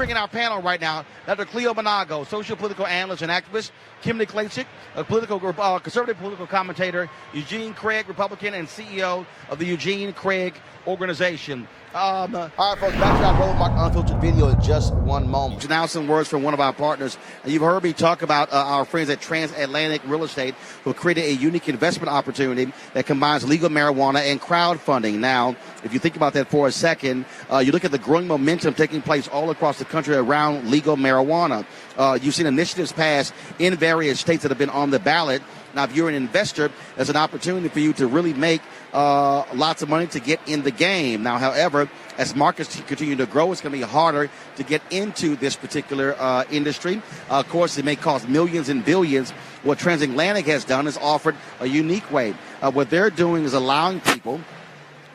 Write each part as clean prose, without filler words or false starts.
bring in our panel right now, Dr. Cleo Monago, social political analyst and activist, Kimberly Klacik, a conservative political commentator, Eugene Craig, Republican and CEO of the Eugene Craig Organization. All right, folks, back to our Roland Martin Unfiltered video in just one moment. Now some words from one of our partners. You've heard me talk about our friends at Transatlantic Real Estate, who created a unique investment opportunity that combines legal marijuana and crowdfunding. Now, if you think about that for a second, you look at the growing momentum taking place all across the country around legal marijuana. You've seen initiatives passed in various states that have been on the ballot. Now, if you're an investor, there's an opportunity for you to really make lots of money to get in the game. Now, however, as markets continue to grow, it's going to be harder to get into this particular industry. Of course, it may cost millions and billions. What Transatlantic has done is offered a unique way. What they're doing is allowing people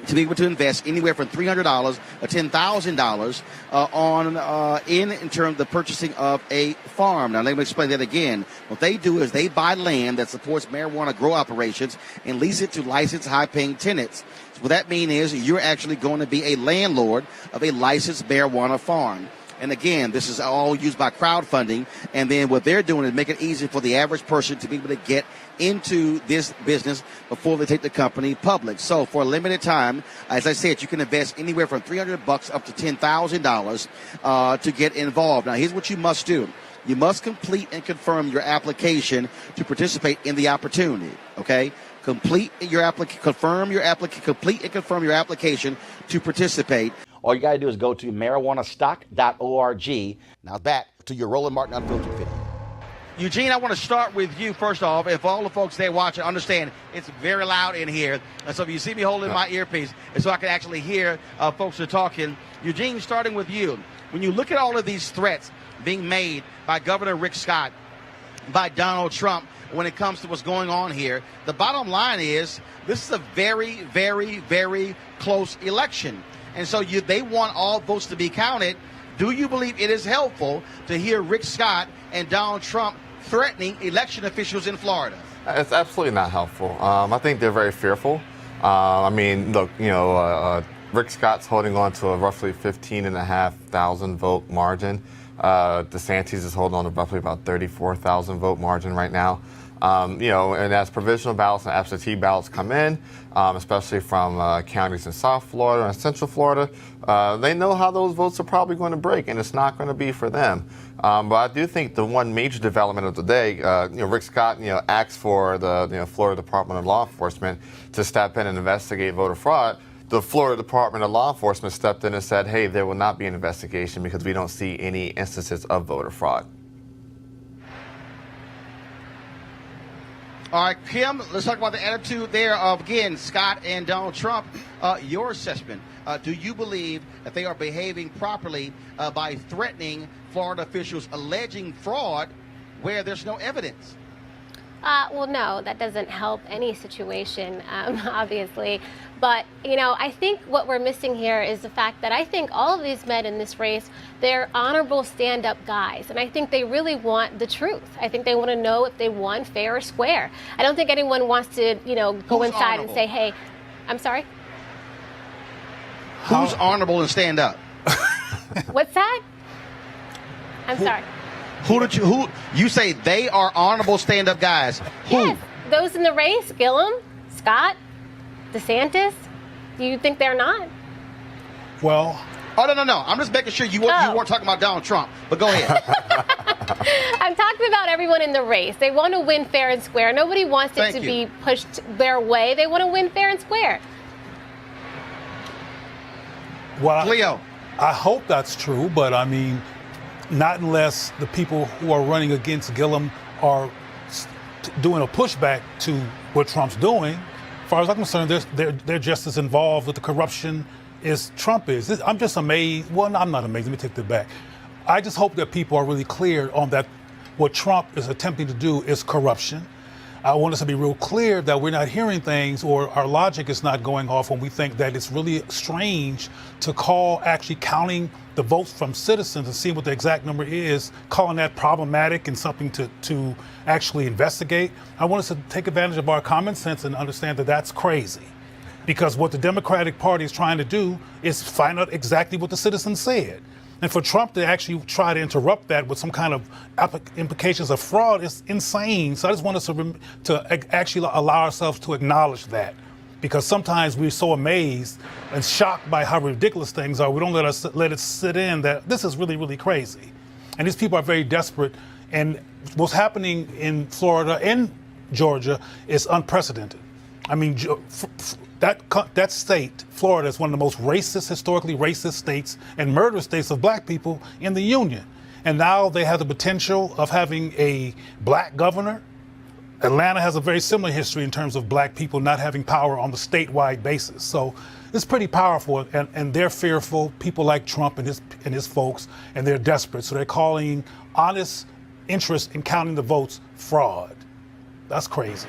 to be able to invest anywhere from $300 or $10,000 in terms of the purchasing of a farm. Now, let me explain that again. What they do is they buy land that supports marijuana grow operations and lease it to licensed high-paying tenants. So what that means is you're actually going to be a landlord of a licensed marijuana farm. And again, this is all used by crowdfunding. And then what they're doing is make it easy for the average person to be able to get into this business before they take the company public. So for a limited time, as I said, you can invest anywhere from $300 up to $10,000 to get involved. Now, here's what you must do. You must complete and confirm your application to participate in the opportunity. Okay? Complete and confirm your application to participate. All you got to do is go to marijuanastock.org. Now back to your Roland Martin Unfiltered video. Eugene, I want to start with you first off. If all the folks there watching understand, it's very loud in here. And so if you see me holding my earpiece, it's so I can actually hear folks are talking. Eugene, starting with you. When you look at all of these threats being made by Governor Rick Scott, by Donald Trump, when it comes to what's going on here, the bottom line is this is a very, very, very close election. And so they want all votes to be counted. Do you believe it is helpful to hear Rick Scott and Donald Trump threatening election officials in Florida? It's absolutely not helpful. I think they're very fearful. I mean, look, Rick Scott's holding on to a roughly 15,500 vote margin. DeSantis is holding on to roughly about 34,000 vote margin right now. And as provisional ballots and absentee ballots come in, especially from counties in South Florida and Central Florida, they know how those votes are probably going to break, and it's not going to be for them. But I do think the one major development of the day, Rick Scott, asked for the Florida Department of Law Enforcement to step in and investigate voter fraud. The Florida Department of Law Enforcement stepped in and said, hey, there will not be an investigation because we don't see any instances of voter fraud. All right, Kim, let's talk about the attitude there of, again, Scott and Donald Trump. Your assessment, do you believe that they are behaving properly by threatening Florida officials alleging fraud where there's no evidence? Well, no, that doesn't help any situation, obviously. But, I think what we're missing here is the fact that I think all of these men in this race, they're honorable stand-up guys. And I think they really want the truth. I think they want to know if they won fair or square. I don't think anyone wants to, go inside and say, hey, I'm sorry? Who's honorable and stand up? What's that? I'm sorry. Who you say they are honorable stand-up guys? Who? Yes, those in the race, Gillum, Scott, DeSantis. Do you think they're not? Well, no. I'm just making sure you weren't talking about Donald Trump, but go ahead. I'm talking about everyone in the race. They want to win fair and square. Nobody wants it to be pushed their way. They want to win fair and square. Well, Cleo. I hope that's true, but I mean, not unless the people who are running against Gillum are doing a pushback to what Trump's doing. As far as I'm concerned, they're just as involved with the corruption as Trump is. I'm just amazed. Well, I'm not amazed. Let me take that back. I just hope that people are really clear on that what Trump is attempting to do is corruption. I want us to be real clear that we're not hearing things or our logic is not going off when we think that it's really strange to call actually counting the votes from citizens and seeing what the exact number is, calling that problematic and something to actually investigate. I want us to take advantage of our common sense and understand that that's crazy. Because what the Democratic Party is trying to do is find out exactly what the citizens said. And for Trump to actually try to interrupt that with some kind of implications of fraud is insane. So I just want us to actually allow ourselves to acknowledge that. Because sometimes we're so amazed and shocked by how ridiculous things are, we don't let it sit in that this is really, really crazy. And these people are very desperate. And what's happening in Florida and Georgia is unprecedented. I mean, that state, Florida, is one of the most racist, historically racist states and murderous states of black people in the Union. And now they have the potential of having a black governor. Atlanta has a very similar history in terms of black people not having power on the statewide basis. So it's pretty powerful, and they're fearful, people like Trump and his folks, and they're desperate. So they're calling honest interest in counting the votes fraud. That's crazy.